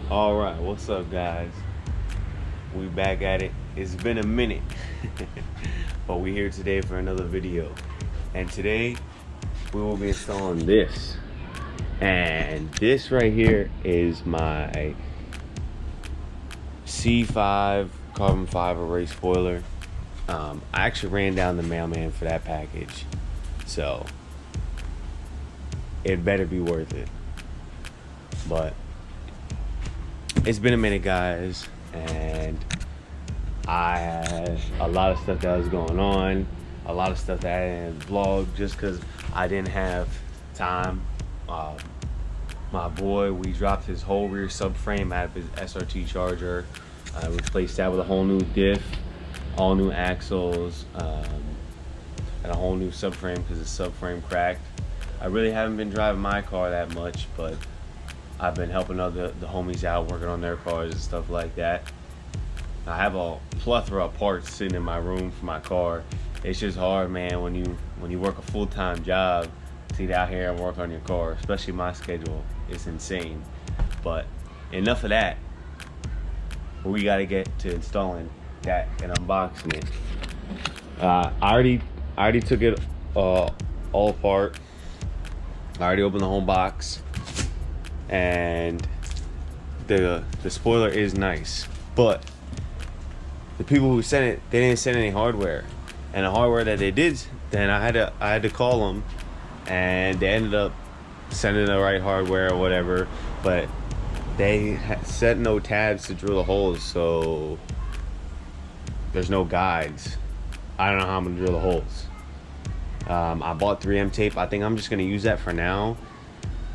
All right, what's up, guys? We back at it. It's been a minute, but we're here today for another video. And today we will be installing this. And this right here is my C5 carbon fiber race spoiler. I actually ran down the mailman for that package, so it better be worth it. But it's been a minute, guys, and I had a lot of stuff that was going on, a lot of stuff that I didn't vlog just because I didn't have time. My boy, we dropped his whole rear subframe out of his SRT Charger. We replaced that with a whole new diff, all new axles, and a whole new subframe because the subframe cracked. I really haven't been driving my car that much, but I've been helping the homies out, working on their cars and stuff like that. I have a plethora of parts sitting in my room for my car. It's just hard, man, when you work a full-time job to get out here and work on your car, especially my schedule. It's insane. But enough of that. We got to get to installing that and unboxing it. I already took it all apart. I already opened the whole box. And the spoiler is nice, but the people who sent it, they didn't send any hardware, and the hardware that they did, then I had to call them, and they ended up sending the right hardware or whatever, but they set no tabs to drill the holes, so there's no guides. I don't know how I'm gonna drill the holes. I bought 3M tape. I think I'm just gonna use that for now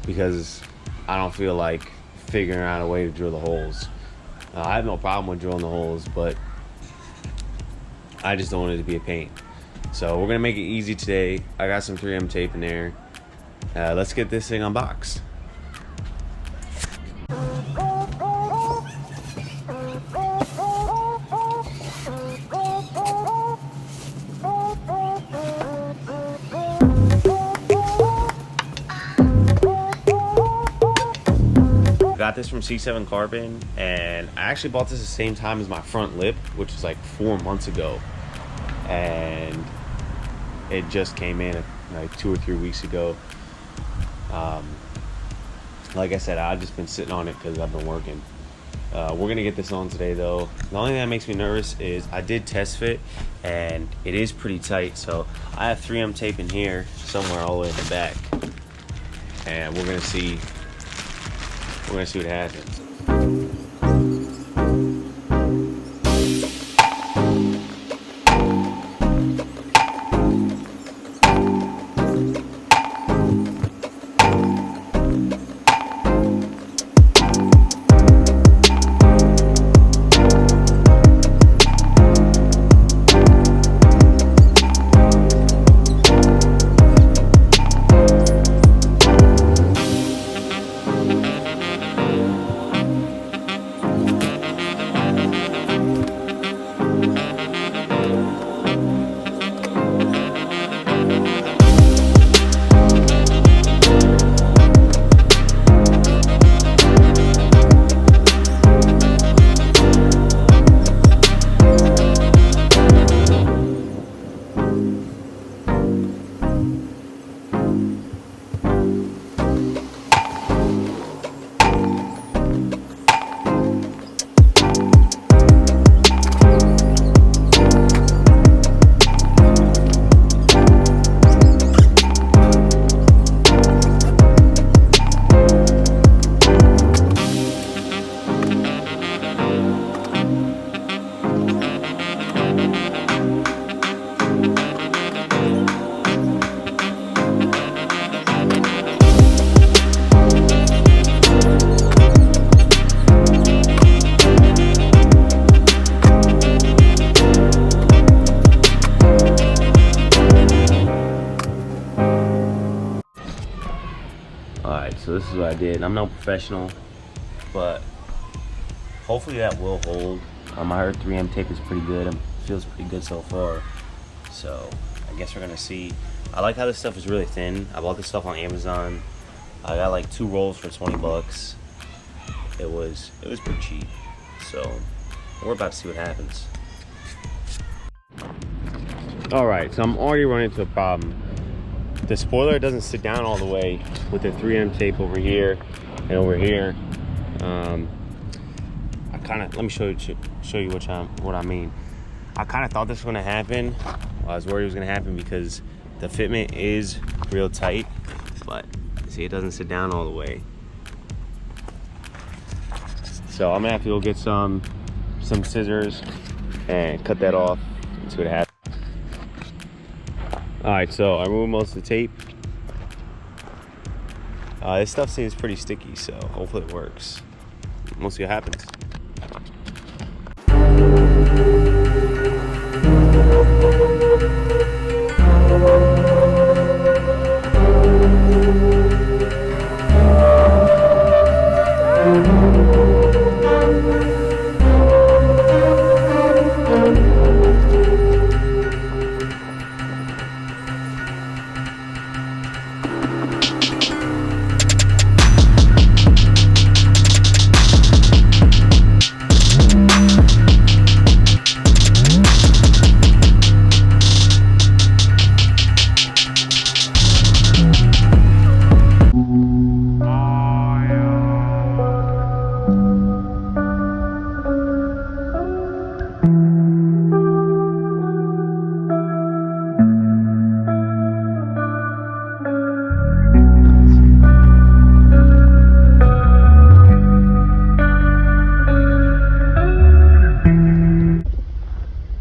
because I don't feel like figuring out a way to drill the holes. I have no problem with drilling the holes, but I just don't want it to be a pain. So we're gonna make it easy today. I got some 3M tape in there. Let's get this thing unboxed. Got this from C7 Carbon, and I actually bought this at the same time as my front lip, which was like 4 months ago, and it just came in like 2 or 3 weeks ago. Like I said, I've just been sitting on it because I've been working. We're gonna get this on today though. The only thing that makes me nervous is I did test fit and it is pretty tight, so I have 3M tape in here somewhere all the way in the back, and we're gonna see what happens. So this is what I did. I'm no professional, but hopefully that will hold. I heard 3M tape is pretty good. It feels pretty good so far. So I guess we're gonna see. I like how this stuff is really thin. I bought this stuff on Amazon. I got like 2 rolls for 20 bucks. it was pretty cheap. So we're about to see what happens. All right, so I'm already running into a problem. The spoiler doesn't sit down all the way with the 3M tape over here and over here. Let me show you what I mean. I kind of thought this was gonna happen. I was worried it was gonna happen because the fitment is real tight, but see, it doesn't sit down all the way. So I'm gonna have to go get some scissors and cut that off and see what happens. All right, so I removed most of the tape. This stuff seems pretty sticky, so hopefully it works. We'll see what happens.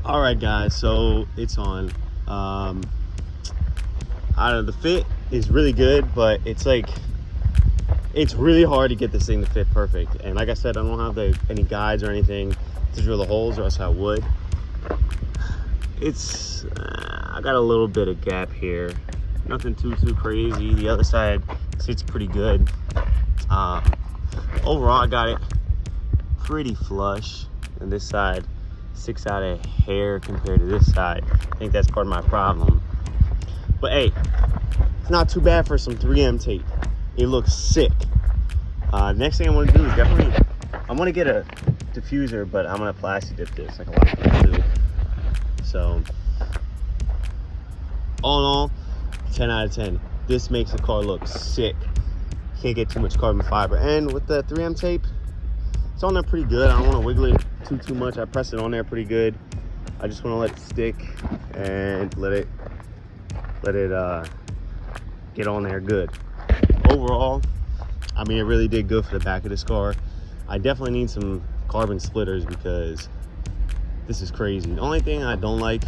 All right, guys, so it's on. I don't know, the fit is really good, but it's really hard to get this thing to fit perfect. And like I said, I don't have any guides or anything to drill the holes, or else I would. I got a little bit of gap here, nothing too crazy. The other side sits pretty good. Overall, I got it pretty flush, and this side sticks out a hair compared to this side. I think that's part of my problem. But hey, it's not too bad for some 3M tape. It looks sick. Next thing I want to do is I want to get a diffuser, but I'm gonna plastic dip this like a lot of people do. So all in all, 10 out of 10. This makes the car look sick. Can't get too much carbon fiber, and with the 3M tape, it's on there pretty good. I don't want to wiggle it too much. I pressed it on there pretty good. I just want to let it stick and let it get on there good. Overall, I mean, it really did good for the back of this car. I definitely need some carbon splitters because this is crazy. The only thing I don't like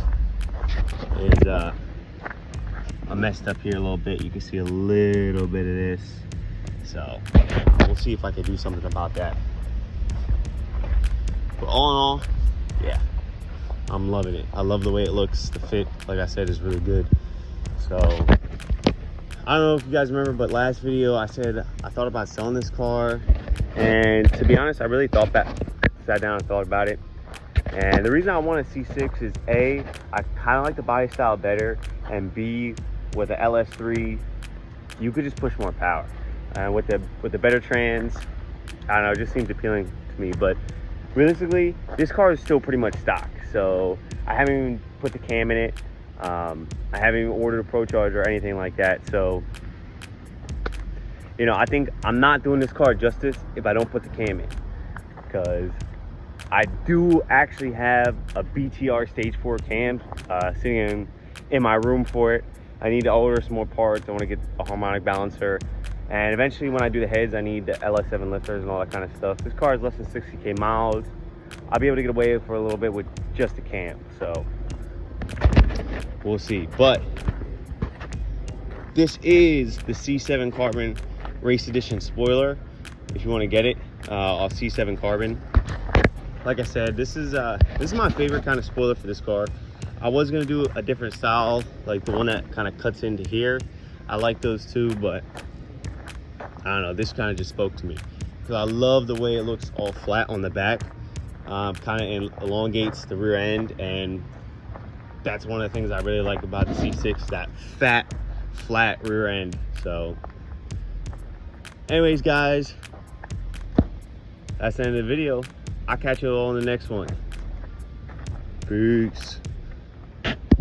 is I messed up here a little bit. You can see a little bit of this. So we'll see if I can do something about that. But all in all, yeah, I'm loving it. I love the way it looks. The fit, like I said, is really good. So I don't know if you guys remember, but last video I said I thought about selling this car, and to be honest, I really sat down and thought about it. And the reason I want a C6 is A, I kind of like the body style better, and B, with the LS3, you could just push more power. And with the better trans, I don't know, it just seems appealing to me. But realistically, this car is still pretty much stock, so I haven't even put the cam in it. I haven't even ordered a Pro Charge or anything like that. So, you know, I think I'm not doing this car justice if I don't put the cam in, because I do actually have a BTR Stage 4 cam sitting in my room for it. I need to order some more parts. I want to get a harmonic balancer. And eventually when I do the heads, I need the LS7 lifters and all that kind of stuff. This car is less than 60K miles. I'll be able to get away for a little bit with just a cam. So we'll see. But this is the C7 Carbon Race Edition spoiler. If you want to get it off C7 Carbon. Like I said, this is my favorite kind of spoiler for this car. I was gonna do a different style, like the one that kind of cuts into here. I like those too, but I don't know, this kind of just spoke to me because I love the way it looks all flat on the back. Kind of elongates the rear end, and that's one of the things I really like about the C6, that fat, flat rear end. So anyways, guys, that's the end of the video. I'll catch you all on the next one. Peace.